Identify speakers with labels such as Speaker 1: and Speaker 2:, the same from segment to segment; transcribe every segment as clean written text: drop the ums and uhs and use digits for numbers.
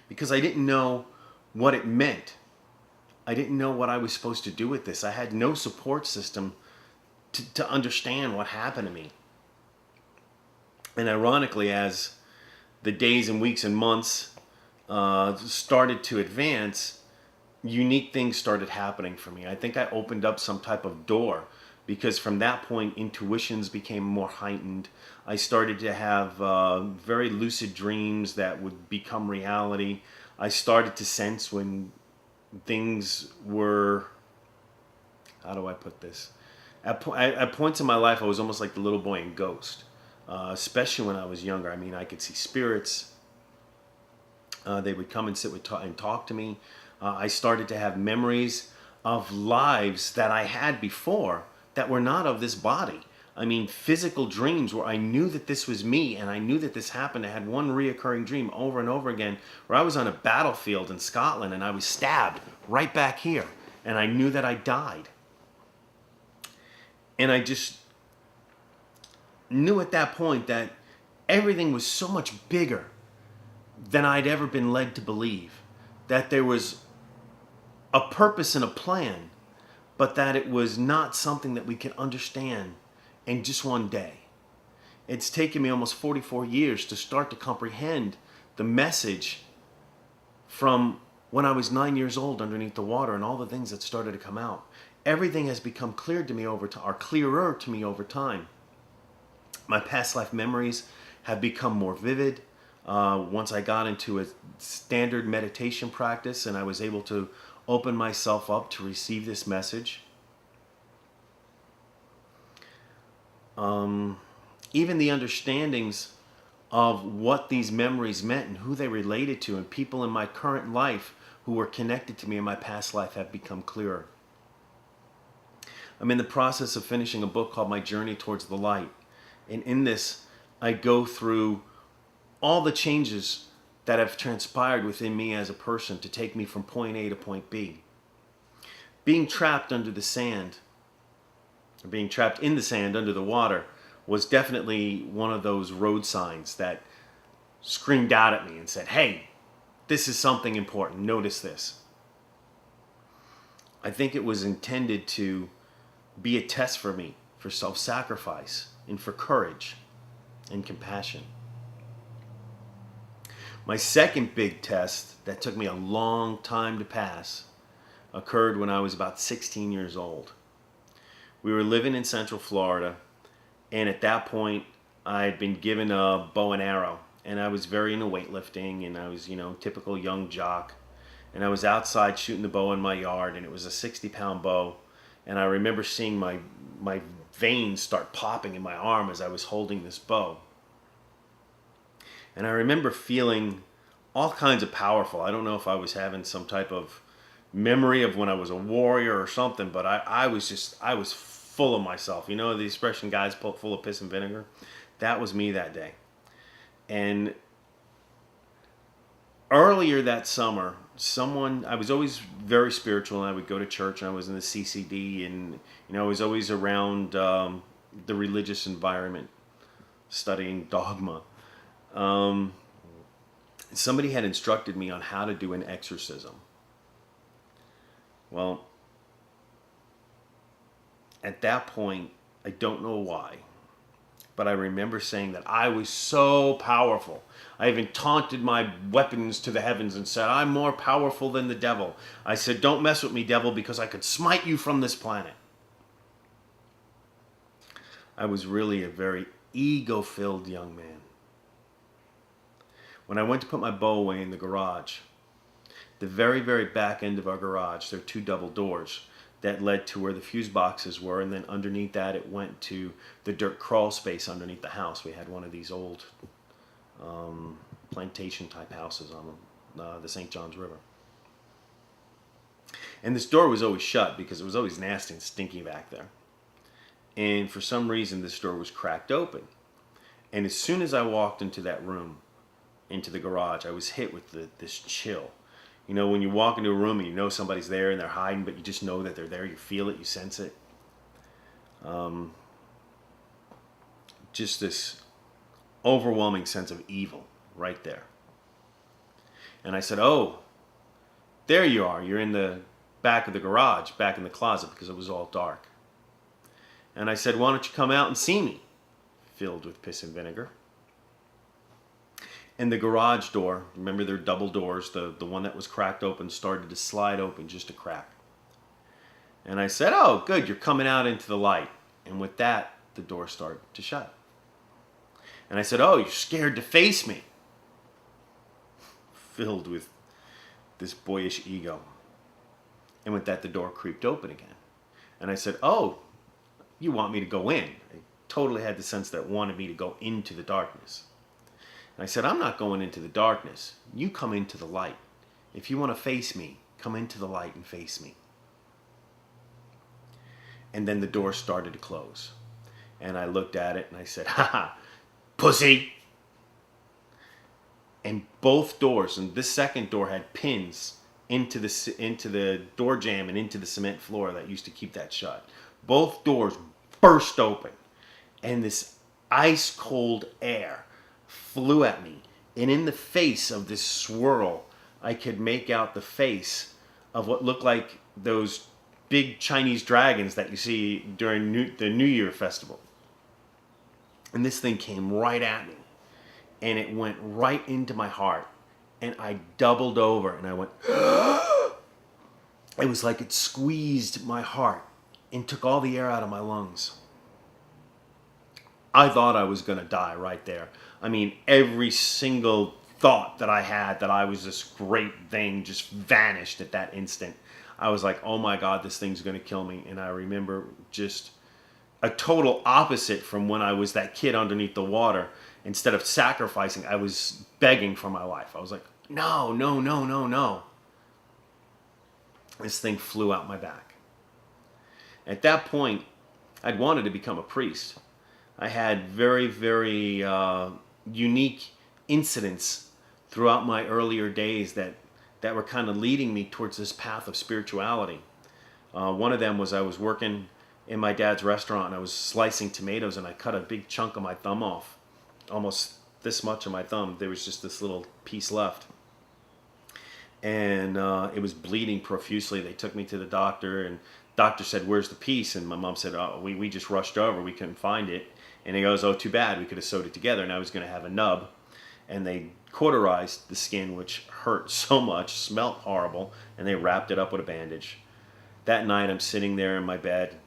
Speaker 1: because I didn't know what it meant. I didn't know what I was supposed to do with this. I had no support system to understand what happened to me. And ironically, as the days and weeks and months started to advance, unique things started happening for me. I think I opened up some type of door, because from that point, intuitions became more heightened. I started to have very lucid dreams that would become reality. I started to sense when things were, how do I put this? At points in my life, I was almost like the little boy in Ghost, especially when I was younger. I mean, I could see spirits. They would come and sit and talk to me. I started to have memories of lives that I had before that were not of this body. I mean, physical dreams where I knew that this was me and I knew that this happened. I had one reoccurring dream over and over again where I was on a battlefield in Scotland and I was stabbed right back here. And I knew that I died. And I just knew at that point that everything was so much bigger than I'd ever been led to believe. That there was a purpose and a plan, but that it was not something that we could understand in just one day. It's taken me almost 44 years to start to comprehend the message from when I was 9 years old underneath the water and all the things that started to come out. Everything has become clear to me clearer to me over time. My past life memories have become more vivid. Once I got into a standard meditation practice and I was able to open myself up to receive this message. Even the understandings of what these memories meant and who they related to and people in my current life who were connected to me in my past life have become clearer. I'm in the process of finishing a book called My Journey Towards the Light. And in this, I go through all the changes that have transpired within me as a person to take me from point A to point B. Being trapped under the sand, or being trapped in the sand under the water, was definitely one of those road signs that screamed out at me and said, hey, this is something important, notice this. I think it was intended to be a test for me, for self-sacrifice, and for courage and compassion. My second big test that took me a long time to pass occurred when I was about 16 years old. We were living in Central Florida, and at that point, I had been given a bow and arrow, and I was very into weightlifting, and I was, typical young jock, and I was outside shooting the bow in my yard, and it was a 60-pound bow, and I remember seeing my veins start popping in my arm as I was holding this bow. And I remember feeling all kinds of powerful. I don't know if I was having some type of memory of when I was a warrior or something, but I was full of myself. You know the expression, guys full of piss and vinegar? That was me that day. And earlier that summer, I was always very spiritual, and I would go to church, and I was in the CCD, and I was always around the religious environment, studying dogma. Somebody had instructed me on how to do an exorcism. Well, at that point, I don't know why, but I remember saying that I was so powerful. I even taunted my weapons to the heavens and said, I'm more powerful than the devil. I said, don't mess with me, devil, because I could smite you from this planet. I was really a very ego-filled young man. When I went to put my bow away in the garage, the very, very back end of our garage, there are two double doors that led to where the fuse boxes were, and then underneath that it went to the dirt crawl space underneath the house. We had one of these old plantation type houses on the St. Johns River. And this door was always shut because it was always nasty and stinky back there. And for some reason this door was cracked open. And as soon as I walked into that room, into the garage, I was hit with this chill. When you walk into a room and you know somebody's there and they're hiding, but you just know that they're there, you feel it, you sense it. Just this overwhelming sense of evil right there. And I said, "Oh, there you are. You're in the back of the garage, back in the closet," because it was all dark. And I said, "Why don't you come out and see me?" Filled with piss and vinegar. And the garage door, remember their double doors, the one that was cracked open started to slide open just a crack. And I said, "Oh, good, you're coming out into the light." And with that, the door started to shut. And I said, "Oh, you're scared to face me." Filled with this boyish ego. And with that, the door creaked open again. And I said, "Oh, you want me to go in?" I totally had the sense that it wanted me to go into the darkness. And I said, "I'm not going into the darkness. You come into the light. If you want to face me, come into the light and face me." And then the door started to close. And I looked at it and I said, "Ha ha, pussy." And both doors, and this second door had pins into the door jamb and into the cement floor that used to keep that shut. Both doors burst open, and this ice cold air flew at me. And in the face of this swirl, I could make out the face of what looked like those big Chinese dragons that you see during the New Year festival. And this thing came right at me. And it went right into my heart. And I doubled over and I went, it was like it squeezed my heart and took all the air out of my lungs. I thought I was going to die right there. I mean, every single thought that I had that I was this great thing just vanished at that instant. I was like, "Oh my God, this thing's going to kill me." And I remember just a total opposite from when I was that kid underneath the water. Instead of sacrificing, I was begging for my life. I was like, "No, no, no, no, no." This thing flew out my back. At that point, I'd wanted to become a priest. I had very, very unique incidents throughout my earlier days that were kind of leading me towards this path of spirituality. One of them was I was working in my dad's restaurant and I was slicing tomatoes and I cut a big chunk of my thumb off. Almost this much of my thumb. There was just this little piece left. And it was bleeding profusely. They took me to the doctor and doctor said, "Where's the piece?" And my mom said, "Oh, we just rushed over. We couldn't find it." And he goes, "Oh, too bad. We could have sewed it together and I was going to have a nub." And they cauterized the skin, which hurt so much, smelled horrible, and they wrapped it up with a bandage. That night, I'm sitting there in my bed,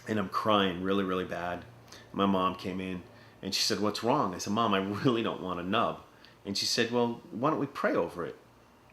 Speaker 1: and I'm crying really, really bad. My mom came in, and she said, "What's wrong?" I said, "Mom, I really don't want a nub." And she said, "Well, why don't we pray over it?"